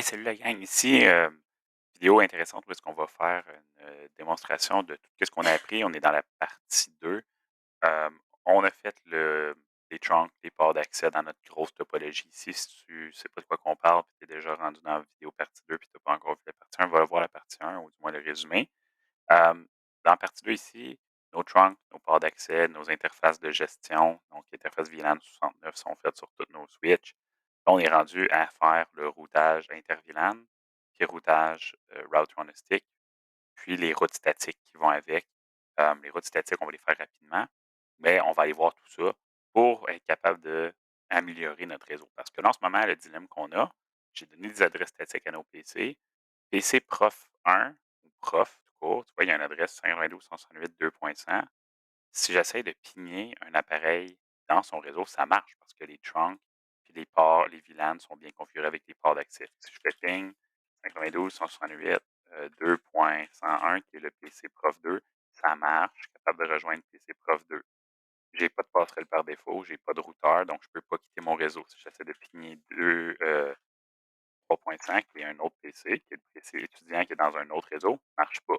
Salut la gang, ici, vidéo intéressante où est-ce qu'on va faire une démonstration de tout ce qu'on a appris. On est dans la partie 2. On a fait les trunks, les ports d'accès dans notre grosse topologie ici. Si tu sais pas de quoi qu'on parle, puis tu es déjà rendu dans la vidéo partie 2, puis tu n'as pas encore vu la partie 1, va voir la partie 1, ou du moins le résumé. Dans la partie 2 ici, nos trunks, nos ports d'accès, nos interfaces de gestion, donc interface VLAN 69 sont faites sur tous nos switches. Là, on est rendu à faire le routage inter-VLAN, puis routage route on a stick, puis les routes statiques qui vont avec. Les routes statiques, on va les faire rapidement, mais on va aller voir tout ça pour être capable d'améliorer notre réseau. Parce que là, en ce moment, le dilemme qu'on a, j'ai donné des adresses statiques à nos PC. PC prof 1 ou prof tout court, tu vois, il y a une adresse 192.168.2.100. Si j'essaie de pigner un appareil dans son réseau, ça marche parce que les trunks puis les ports, les VLAN sont bien configurés avec les ports d'accès. Si je fais ping 92.168, 2.101, qui est le PC Prof 2, ça marche. Je suis capable de rejoindre PC Prof 2. J'ai pas de passerelle par défaut, j'ai pas de routeur, donc je peux pas quitter mon réseau. Si j'essaie de pigner 3.5 et un autre PC, qui est le PC étudiant qui est dans un autre réseau, marche pas.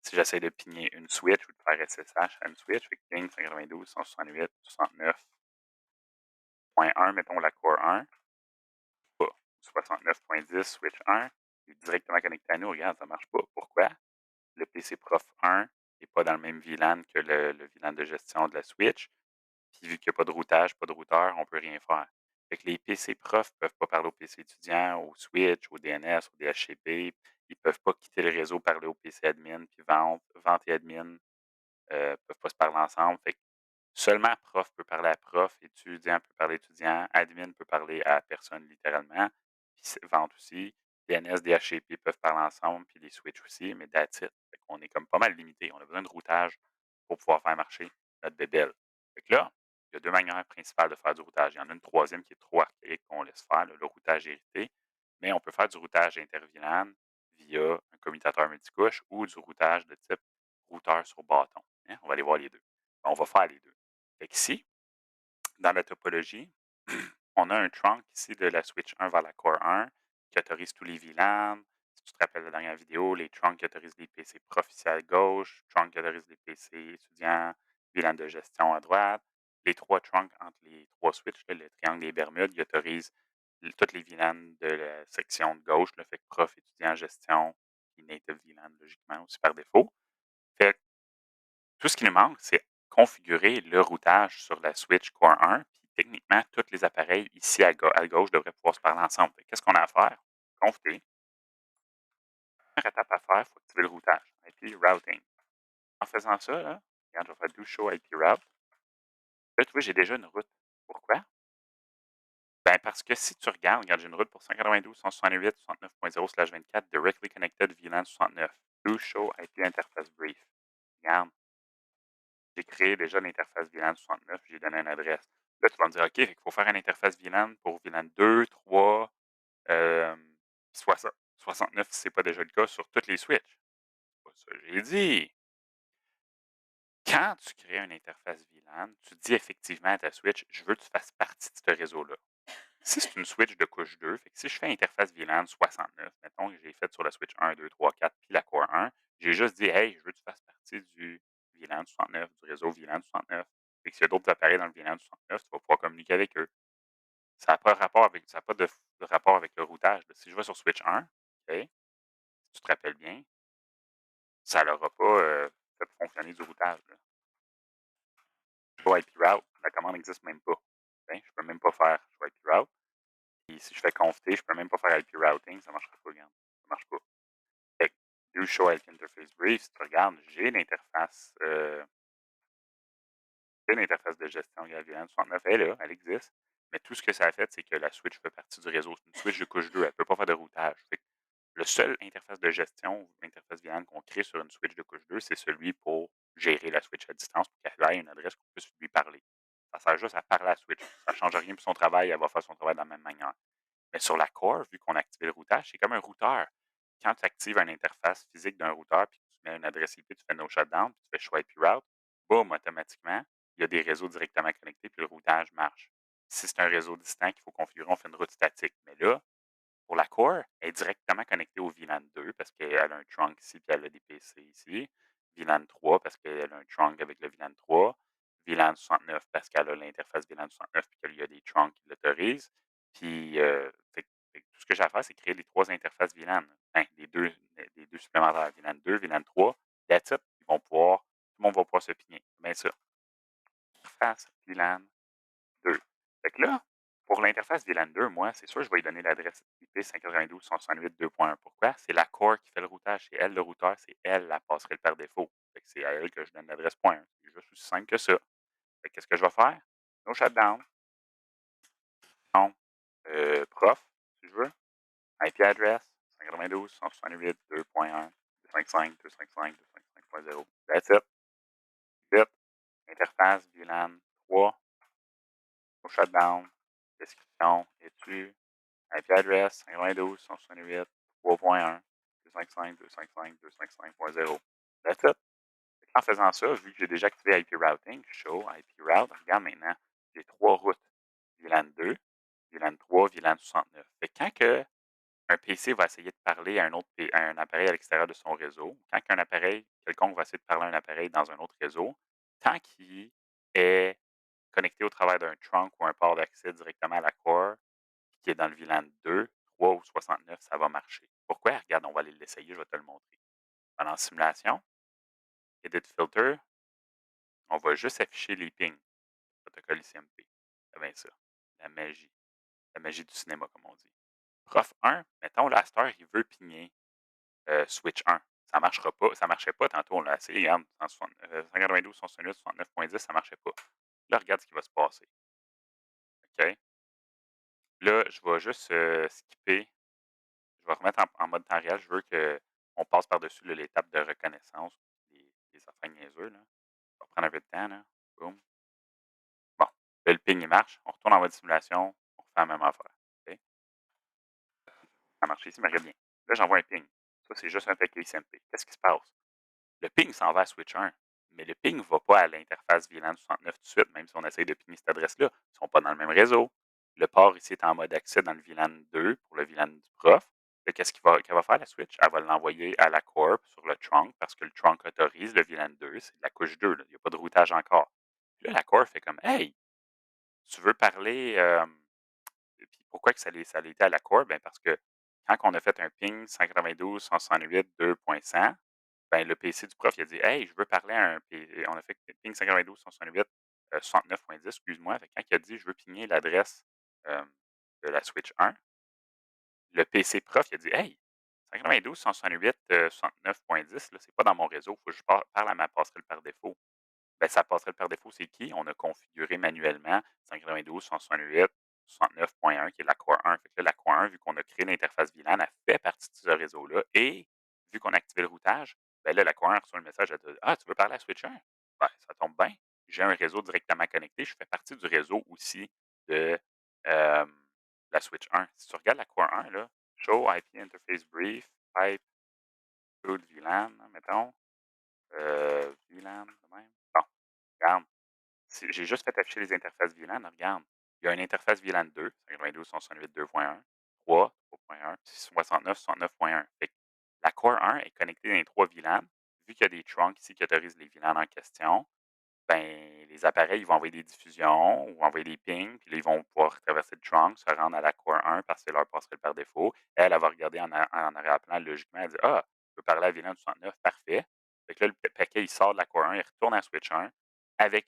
Si j'essaie de pigner une switch ou de faire SSH à une switch, fait que ping 192, 168, 69.1, mettons la core 1, pas. 69.10, switch 1, il est directement connecté à nous, regarde, ça marche pas. Pourquoi? Le PC prof 1 n'est pas dans le même VLAN que le VLAN de gestion de la switch. Puis vu qu'il n'y a pas de routage, pas de routeur, on ne peut rien faire. Fait que les PC profs ne peuvent pas parler au PC étudiant, au switch, au DNS, au DHCP. Ils ne peuvent pas quitter le réseau, parler au PC admin, puis vente et admin ne peuvent pas se parler ensemble. Fait que seulement prof peut parler à prof, étudiant peut parler à étudiant, admin peut parler à personne littéralement, puis vente aussi. DNS, DHCP peuvent parler ensemble, puis les switch aussi, mais that's it. Fait qu'on est comme pas mal limité. On a besoin de routage pour pouvoir faire marcher notre bébelle. Fait que là, il y a deux manières principales de faire du routage. Il y en a une troisième qui est trop archaïque qu'on laisse faire, le routage hérité. Mais on peut faire du routage interVLAN via un commutateur multicouche ou du routage de type routeur sur bâton. Hein. On va aller voir les deux. On va faire les deux. Fait qu'ici, dans la topologie, on a un trunk ici de la switch 1 vers la core 1 qui autorise tous les VLAN. Si tu te rappelles la dernière vidéo, les trunks qui autorisent les PC prof ici à gauche, trunk qui autorise les PC étudiants, VLAN de gestion à droite. Les trois trunks entre les trois switches, là, le triangle des Bermudes, qui autorise toutes les VLAN de la section de gauche, le fait que prof, étudiant, gestion, et native VLAN logiquement aussi par défaut. Fait que tout ce qui nous manque, c'est configurer le routage sur la switch Core 1. Puis techniquement, tous les appareils ici à gauche devraient pouvoir se parler ensemble. Qu'est-ce qu'on a à faire? Conf T. Première étape à faire, il faut activer le routage. IP routing. En faisant ça, là, regarde, je vais faire do show IP route. Là, tu vois, j'ai déjà une route. Pourquoi? Ben, parce que si tu regarde, j'ai une route pour 192.168.69.0/24 directly connected VLAN 69. Do show IP interface brief. Regarde, j'ai créé déjà l'interface VLAN 69, j'ai donné une adresse. Là, tu vas me dire, OK, il faut faire une interface VLAN pour VLAN 2, 3, 69 si ce n'est pas déjà le cas sur toutes les switches. C'est pas ça que j'ai dit. Quand tu crées une interface VLAN, tu dis effectivement à ta switch, je veux que tu fasses partie de ce réseau-là. Si c'est une switch de couche 2, fait que si je fais interface VLAN 69, mettons que j'ai fait sur la switch 1, 2, 3, 4, puis la core 1, j'ai juste dit, hey, je veux que tu fasses partie du VLAN 69, du réseau VLAN 69. Fait que s'il y a d'autres appareils dans le VLAN 69, tu vas pouvoir communiquer avec eux. Ça n'a pas, ça a pas de rapport avec le routage. Si je vais sur switch 1, OK, si tu te rappelles bien, ça n'aura pas fait fonctionner du routage. Là. Show IP route, la commande n'existe même pas. Ok? Je ne peux même pas faire show IP route. Et si je fais conf T, je ne peux même pas faire IP routing, ça ne marchera pas, regarde. Ça ne marche pas. Fait que, do show IP interface brief, si tu regardes, j'ai l'interface de gestion Gavilan 69, elle est là, elle existe. Mais tout ce que ça a fait, c'est que la switch fait partie du réseau. C'est une switch de couche 2, elle ne peut pas faire de routage. Fait que le seul interface de gestion, interface VLAN qu'on crée sur une switch de couche 2, c'est celui pour gérer la switch à distance, pour qu'elle ait une adresse qu'on puisse lui parler. Ça sert juste à parler à la switch. Ça ne change rien pour son travail, elle va faire son travail de la même manière. Mais sur la core, vu qu'on a activé le routage, c'est comme un routeur. Quand tu actives une interface physique d'un routeur, puis que tu mets une adresse IP, tu fais no shutdown, puis tu fais choix IP route, boum, automatiquement, il y a des réseaux directement connectés, puis le routage marche. Si c'est un réseau distant qu'il faut configurer, on fait une route statique. Mais là, Pour la Core, elle est directement connectée au VLAN 2 parce qu'elle a un trunk ici puis elle a des PC ici. VLAN 3 parce qu'elle a un trunk avec le VLAN 3. VLAN 69 parce qu'elle a l'interface VLAN 69 puis qu'il y a des trunks qui l'autorisent. Puis, fait que tout ce que j'ai à faire, c'est créer les 3 interfaces VLAN. Hein, les deux supplémentaires, VLAN 2, VLAN 3. That's it. Tout le monde va pouvoir se pigner. Bien ça. Interface VLAN 2. Fait que là, pour l'interface VLAN 2, moi, c'est sûr, je vais lui donner l'adresse IP 192.168.2.1. Pourquoi? C'est la core qui fait le routage. C'est elle le routeur, c'est elle la passerelle par défaut. Fait que c'est à elle que je donne l'adresse point 1. C'est juste aussi simple que ça. Fait que qu'est-ce que je vais faire? No shutdown, non, prof, si je veux, IP address 192.168.2.1, 255, 255, 255.0. That's it. Vite. Interface VLAN 3, no shutdown, description, étude, IP address 92, 168, 3.1, 255, 255, 255.0. That's it. En faisant ça, vu que j'ai déjà activé IP routing, show IP route, regarde maintenant, j'ai 3 routes. VLAN 2, VLAN 3, VLAN 69. Fait que quand un PC va essayer de parler à à un appareil à l'extérieur de son réseau, quand un appareil quelconque va essayer de parler à un appareil dans un autre réseau, tant qu'il est connecté au travers d'un trunk ou un port d'accès directement à la core, qui est dans le VLAN 2, 3 ou 69, ça va marcher. Pourquoi? Regarde, on va aller l'essayer, je vais te le montrer. Pendant simulation, Edit Filter, on va juste afficher les pings, protocole ICMP. C'est bien ça. La magie. La magie du cinéma, comme on dit. Prof 1, mettons, là, à cette heure, il veut pigner switch 1. Ça ne marchera pas. Ça ne marchait pas tantôt, on l'a essayé, regarde, 192, 168, 69.10, ça ne marchait pas. Là, regarde ce qui va se passer. OK? Là, je vais juste skipper. Je vais remettre en mode temps réel. Je veux qu'on passe par-dessus là, l'étape de reconnaissance, les affaires niaiseux. Là. Ça va prendre un peu de temps. Là. Boum. Bon, là, le ping, il marche. On retourne en mode simulation. On refait la même affaire. OK? Ça a marché ici, mais regarde bien. Là, j'envoie un ping. Ça, c'est juste un paquet SMP. Qu'est-ce qui se passe? Le ping s'en va à switch 1, mais le ping ne va pas à l'interface VLAN 69 tout de suite, même si on essaye de pinger cette adresse-là. Ils ne sont pas dans le même réseau. Le port ici est en mode accès dans le VLAN 2 pour le VLAN du prof. Qu'est-ce qu'elle va faire, la switch? Elle va l'envoyer à la corp sur le trunk parce que le trunk autorise le VLAN 2. C'est la couche 2. Il n'y a pas de routage encore. Puis là, la corp fait comme Hey, tu veux parler. Puis pourquoi que ça a été à la corp? Ben parce que quand on a fait un ping 192.168.2.100, ben, le PC du prof, il a dit Hey, je veux parler à un on a fait ping 192, 168, 69.10, excuse-moi. Fait que quand il a dit je veux pigner l'adresse de la switch 1, le PC prof, il a dit Hey, 192, 168, 69.10, là, c'est pas dans mon réseau, il faut que je parle à ma passerelle par défaut. Ben, sa passerelle par défaut, c'est qui? On a configuré manuellement 192, 168, 69.1, qui est la Core 1. Fait que là, la Core 1, vu qu'on a créé l'interface VLAN, elle fait partie de ce réseau-là. Et vu qu'on a activé le routage, ben là, la Core 1 reçoit le message, elle dit Ah, tu veux parler à Switch 1? Ben, ça tombe bien. J'ai un réseau directement connecté. Je fais partie du réseau aussi de la Switch 1. Si tu regardes la Core 1, là, Show IP Interface Brief, Pipe, Code VLAN, mettons. VLAN, de même. Bon, regarde. J'ai juste fait afficher les interfaces VLAN. Regarde, il y a une interface VLAN 2, 192.168.2.1, 3, 3.1, 69, 69.1. Fait que la Core 1 est connectée dans les 3 VLAN. Vu qu'il y a des trunks ici qui autorisent les VLAN en question, ben, les appareils ils vont envoyer des diffusions ou envoyer des pings, puis là, ils vont pouvoir traverser le trunk, se rendre à la Core 1 parce que c'est leur passerelle par défaut. Elle va regarder en arrière-plan logiquement, elle dit Ah, je peux parler à VLAN 69, parfait. Fait que là, le paquet, il sort de la Core 1, il retourne à Switch 1 avec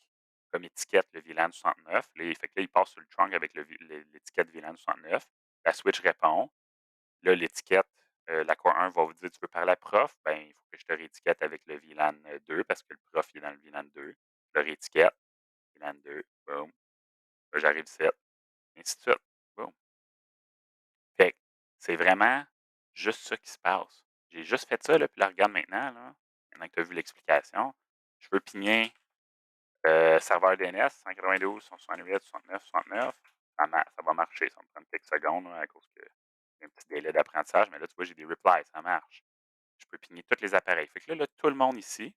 comme étiquette le VLAN 69. Là, fait que là, il passe sur le trunk avec l'étiquette VLAN 69. La Switch répond. Là, l'étiquette, la Core 1 va vous dire Tu veux parler à prof? Ben, il faut que je te réétiquette avec le VLAN 2 parce que le prof il est dans le VLAN 2. Je le réétiquette. VLAN 2, boum. Là, j'arrive ici, ainsi de suite. Boum. Fait que c'est vraiment juste ça qui se passe. J'ai juste fait ça, là, puis là, regarde maintenant, là, maintenant que tu as vu l'explication. Je veux pigner serveur DNS 192, 168, 69, 69. Ça va marcher. Ça va me prendre quelques secondes là, à cause que y a un petit délai d'apprentissage. Mais là, tu vois, j'ai des replies. Ça marche. Je peux pigner tous les appareils. Fait que là, tout le monde ici,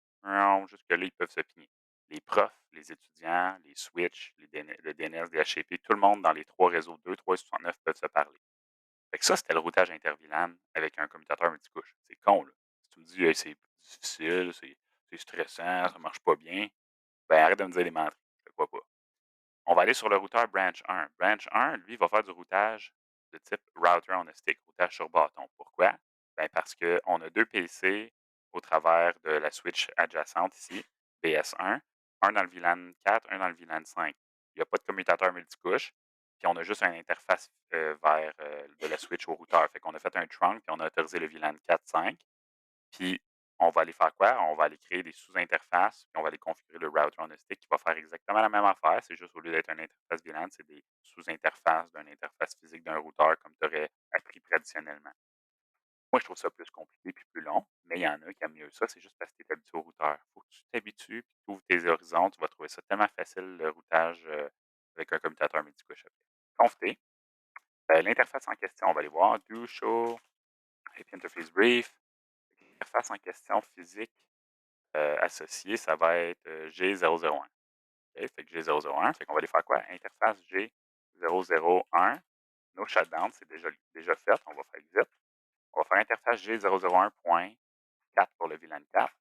jusque-là, ils peuvent se pigner. Les profs, les étudiants, les switches, le DNS, DHCP, tout le monde dans les 3 réseaux 2, 3 et 69 peuvent se parler. Fait que ça, c'était le routage inter-VLAN avec un commutateur multicouche. C'est con, là. Si tu me dis: «Hey, c'est difficile, c'est stressant, ça marche pas bien», ben, arrête de me dire des menteries, je te crois pas. On va aller sur le routeur Branch 1. Branch 1, lui, va faire du routage de type router on a stick, routage sur bâton. Pourquoi? Ben, parce qu'on a 2 PC au travers de la switch adjacente ici, BS1, un dans le VLAN 4, un dans le VLAN 5. Il n'y a pas de commutateur multicouche, puis on a juste une interface vers de la switch au routeur. Fait qu'on a fait un trunk, puis on a autorisé le VLAN 4, 5. Puis, on va aller faire quoi? On va aller créer des sous-interfaces, puis on va aller configurer le router on a stick qui va faire exactement la même affaire. C'est juste au lieu d'être une interface VLAN, c'est des sous-interfaces d'une interface physique d'un routeur comme tu aurais appris traditionnellement. Moi, je trouve ça plus compliqué puis plus long, mais il y en a qui aiment mieux ça. C'est juste parce que tu es habitué au routeur. Il faut que tu t'habitues, puis tu ouvres tes horizons. Tu vas trouver ça tellement facile, le routage avec un commutateur multicouche après. Conf-T, l'interface en question, on va aller voir. Do show IP interface brief. L'interface en question physique associé, ça va être G001. OK? Fait que G001, fait qu'on va aller faire quoi? Interface G001, no shutdown, c'est déjà fait, on va faire exit. On va faire interface G001.4 pour le VLAN 4.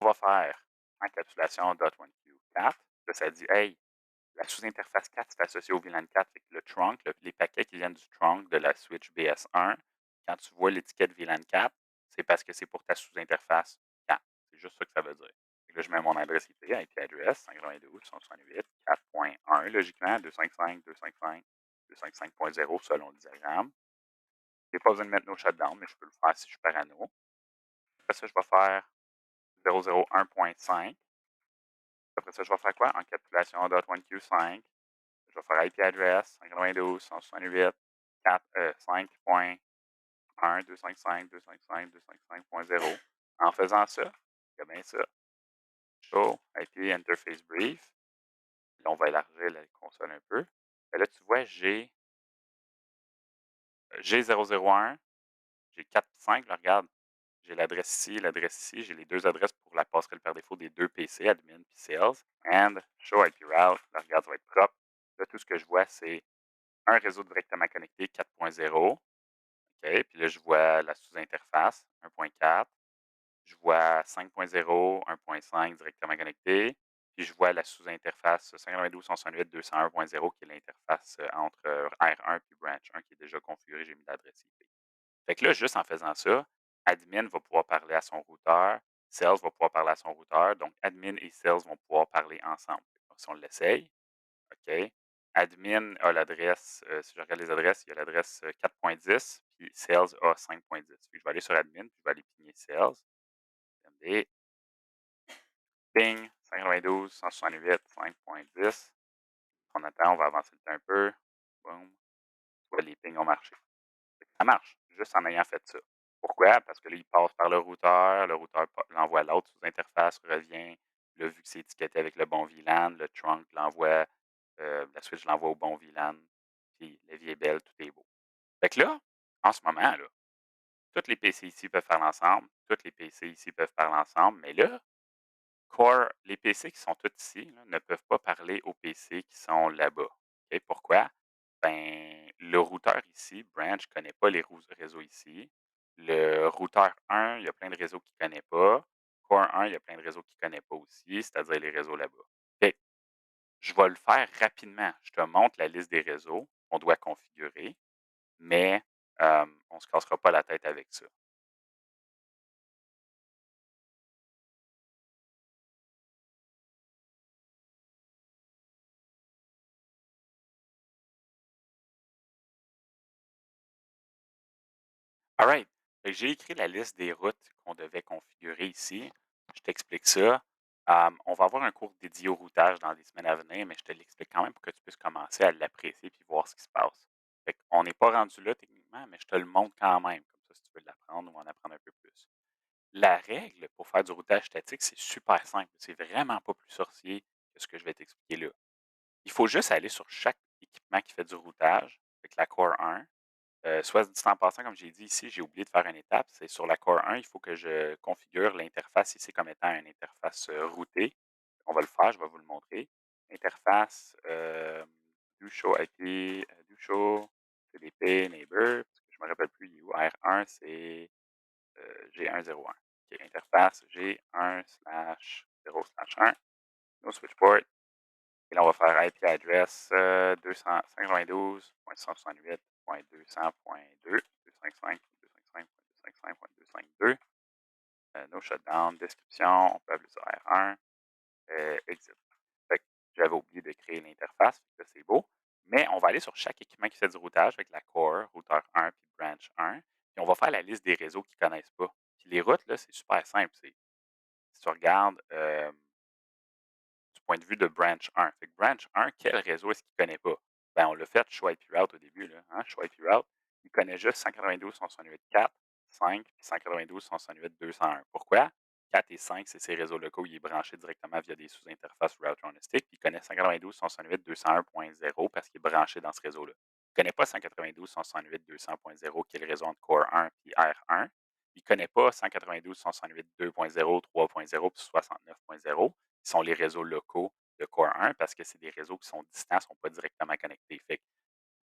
On va faire encapsulation .1q4. Là, ça dit, hey, la sous-interface 4, c'est associé au VLAN 4. Fait que le trunk, les paquets qui viennent du trunk de la switch BS1, quand tu vois l'étiquette VLAN 4, c'est parce que c'est pour ta sous-interface 4. C'est juste ça que ça veut dire. Fait que là, je mets mon adresse IP, IP address 192, 168, 4.1, logiquement, 255, 255, 255.0 selon le diagramme. Je n'ai pas besoin de mettre no shutdown, mais je peux le faire si je suis parano. Après ça, je vais faire 001.5. Après ça, je vais faire quoi? Encapsulation .1q5. Je vais faire IP address 192, 168, 4, 5.1, 255, 255, 255.0. En faisant ça, c'est bien ça. Show IP interface brief. Là, on va élargir la console un peu. Et là, tu vois, j'ai G001, j'ai 4 5, là, regarde. J'ai l'adresse ici. J'ai les deux adresses pour la passerelle par défaut des deux PC, admin et sales. And show IP route. Là, regarde, ça va être propre. Là, tout ce que je vois, c'est un réseau directement connecté 4.0. OK. Puis là, je vois la sous-interface 1.4. Je vois 5.0, 1.5 directement connecté. Puis je vois la sous-interface 192.168.201.0 qui est l'interface entre R1 et Branch 1 qui est déjà configurée. J'ai mis l'adresse IP. Fait que là, juste en faisant ça, admin va pouvoir parler à son routeur, sales va pouvoir parler à son routeur. Donc, admin et sales vont pouvoir parler ensemble. Donc, si on l'essaye, OK. Admin a l'adresse, si je regarde les adresses, il y a l'adresse 4.10, puis sales a 5.10. Puis je vais aller sur admin, puis je vais aller pigner sales. MD, ping, 592, 168, 5.10. On attend, on va avancer le temps un peu. Boum. Tu vois, les pings ont marché. Ça marche, juste en ayant fait ça. Pourquoi? Parce que là, il passe par le routeur l'envoie à l'autre sous interface, revient. Là, vu que c'est étiqueté avec le bon VLAN, le trunk l'envoie, la switch l'envoie au bon VLAN, puis la vie est belle, tout est beau. Fait que là, en ce moment, là, tous les PC ici peuvent faire l'ensemble, tous les PC ici peuvent parler ensemble, mais là, les PC qui sont tous ici là, ne peuvent pas parler aux PC qui sont là-bas. OK? Pourquoi? Ben, le routeur ici, Branch, ne connaît pas les réseaux ici. Le routeur 1, il y a plein de réseaux qu'il ne connaît pas. Core 1, il y a plein de réseaux qu'il ne connaît pas aussi, c'est-à-dire les réseaux là-bas. Fait que je vais le faire rapidement. Je te montre la liste des réseaux qu'on doit configurer, mais on ne se cassera pas la tête avec ça. Alright. Fait que j'ai écrit la liste des routes qu'on devait configurer ici. Je t'explique ça. On va avoir un cours dédié au routage dans les semaines à venir, mais je te l'explique quand même pour que tu puisses commencer à l'apprécier puis voir ce qui se passe. Fait qu'on n'est pas rendu là techniquement, mais je te le montre quand même, comme ça si tu veux l'apprendre ou en apprendre un peu plus. La règle pour faire du routage statique, c'est super simple. C'est vraiment pas plus sorcier que ce que je vais t'expliquer là. Il faut juste aller sur chaque équipement qui fait du routage, avec la Core 1. Soit dit en passant, comme j'ai dit ici, j'ai oublié de faire une étape. C'est sur la Core 1, il faut que je configure l'interface ici comme étant une interface routée. On va le faire, je vais vous le montrer. Interface do show IP, do show NDP, neighbor, parce que je me rappelle plus, il est où? R1, c'est G101. OK, interface G1/0/1, no switch port. Et là, on va faire IP address 292.168.200.2, 255.255.252. No shutdown, description, on peut appeler ça R1, exit. Fait que j'avais oublié de créer l'interface, ça c'est beau. Mais on va aller sur chaque équipement qui fait du routage avec la core, routeur 1 puis branch 1. Puis on va faire la liste des réseaux qu'ils ne connaissent pas. Puis les routes, là, c'est super simple. Si tu regardes du point de vue de branch 1. Fait que branch 1, quel réseau est-ce qu'il ne connaît pas? Ben, on l'a fait, show IP route au début. Là, hein? Show IP route, il connaît juste 192.168.4, 5 puis 192.168.201. Pourquoi? 4 et 5, c'est ces réseaux locaux. Il est branché directement via des sous-interfaces router on a stick. Puis il connaît 192.168.201.0 parce qu'il est branché dans ce réseau-là. Il ne connaît pas 192.168.200.0 qui est le réseau entre Core 1 et R1. Il ne connaît pas 192.168.2.0, 3.0 puis 69.0 qui sont les réseaux locaux de Core 1 parce que c'est des réseaux qui sont distants, ne sont pas directement connectés. Fait que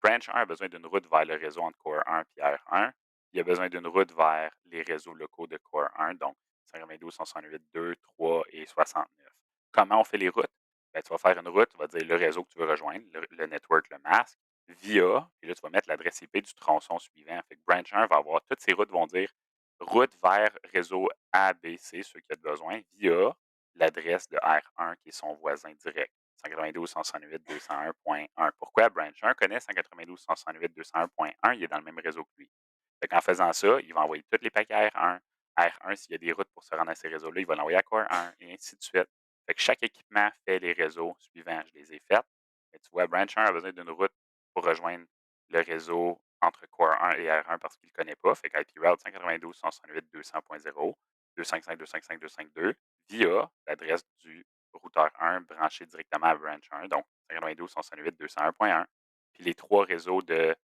Branch 1 a besoin d'une route vers le réseau entre Core 1 et R1. Il a besoin d'une route vers les réseaux locaux de Core 1, donc 192, 168, 2, 3 et 69. Comment on fait les routes? Ben, tu vas faire une route, tu vas dire le réseau que tu veux rejoindre, le network, le masque, via, et là, tu vas mettre l'adresse IP du tronçon suivant. Fait que Branch 1 va avoir, toutes ces routes vont dire route vers réseau A, B, C, ceux qui ont besoin, via l'adresse de R1 qui est son voisin direct. 192.168.201.1. Pourquoi Branch 1 connaît 192.168.201.1? Il est dans le même réseau que lui. En faisant ça, il va envoyer tous les paquets à R1. R1, s'il y a des routes pour se rendre à ces réseaux-là, il va l'envoyer à Core 1 et ainsi de suite. Fait que chaque équipement fait les réseaux suivants. Je les ai faits. Mais tu vois, Branch 1 a besoin d'une route pour rejoindre le réseau entre Core 1 et R1 parce qu'il ne le connaît pas. Fait qu'IP route 192.168.200.0, 255.255.252 via l'adresse du routeur 1 branché directement à branch 1, donc 192.168.201.1. Puis les trois réseaux de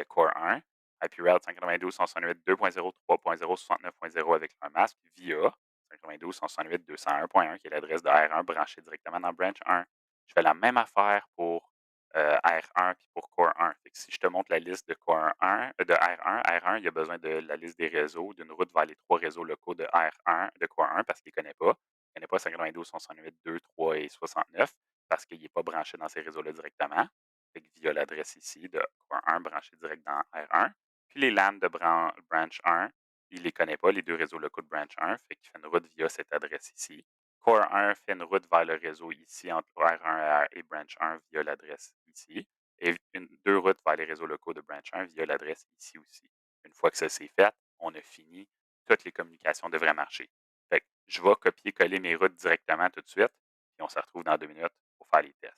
Core 1, IP route 192.168.2.0, 3.0, 69.0 avec un masque via 192.168.201.1 qui est l'adresse de R1 branchée directement dans branch 1. Je fais la même affaire pour R1 puis pour Core 1. Fait que si je te montre la liste de Core 1, de R1, R1, il a besoin de la liste des réseaux, d'une route vers les trois réseaux locaux de R1, de Core 1 parce qu'il ne connaît pas. Il ne connaît pas 192, 168, 2, 3 et 69 parce qu'il n'est pas branché dans ces réseaux-là directement. Fait que via l'adresse ici de Core 1 branché direct dans R1. Puis les LAN de branch 1, il ne les connaît pas, les deux réseaux locaux de branch 1. Fait qu'il fait une route via cette adresse ici. Core 1 fait une route vers le réseau ici entre R1 et branch 1 via l'adresse ici. Et deux routes vers les réseaux locaux de branch 1 via l'adresse ici aussi. Une fois que ça c'est fait, on a fini. Toutes les communications devraient marcher. Fait que je vais copier-coller mes routes directement tout de suite. Puis on se retrouve dans 2 minutes pour faire les tests.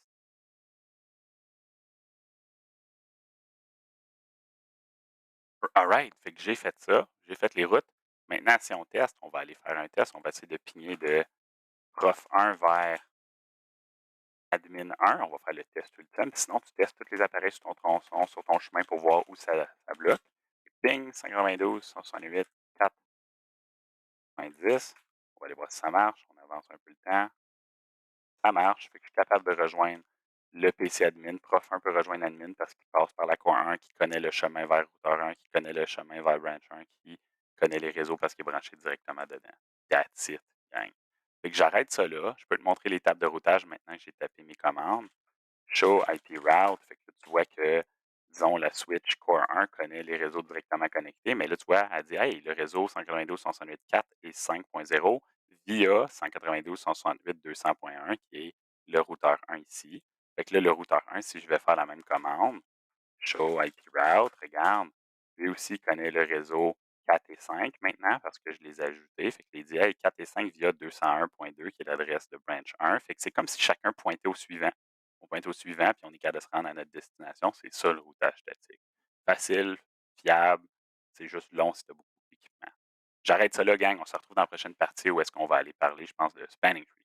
Alright, fait que j'ai fait ça. J'ai fait les routes. Maintenant, si on teste, on va aller faire un test. On va essayer de pigner de prof 1 vers admin 1. On va faire le test ultime. Sinon, tu testes tous les appareils sur ton tronçon, sur ton chemin pour voir où ça bloque. Ping, 592, 168, 4.10. On va aller voir si ça marche. On avance un peu le temps. Ça marche. Fait que je suis capable de rejoindre le PC admin. Prof 1 peut rejoindre admin parce qu'il passe par la core 1 qui connaît le chemin vers routeur 1, qui connaît le chemin vers branch 1, qui connaît les réseaux parce qu'il est branché directement dedans. That's it, gang. Fait que j'arrête ça là. Je peux te montrer l'étape de routage maintenant que j'ai tapé mes commandes. Show IP route. Fait que tu vois que, disons, la switch Core 1 connaît les réseaux directement connectés, mais là, tu vois, elle dit, hey, le réseau 192.168.4 et 5.0 via 192.168.200.1 qui est le routeur 1 ici. Fait que là, le routeur 1, si je vais faire la même commande, show IP route, regarde, lui aussi connaît le réseau 4 et 5 maintenant parce que je les ai ajoutés. Fait qu'il dit, hey, 4 et 5 via 201.2 qui est l'adresse de branch 1. Fait que c'est comme si chacun pointait au suivant. On pointe au suivant, puis on est capable de se rendre à notre destination. C'est ça le routage statique. Facile, fiable, c'est juste long si tu as beaucoup d'équipement. J'arrête ça là, gang. On se retrouve dans la prochaine partie où est-ce qu'on va aller parler, je pense, de spanning tree.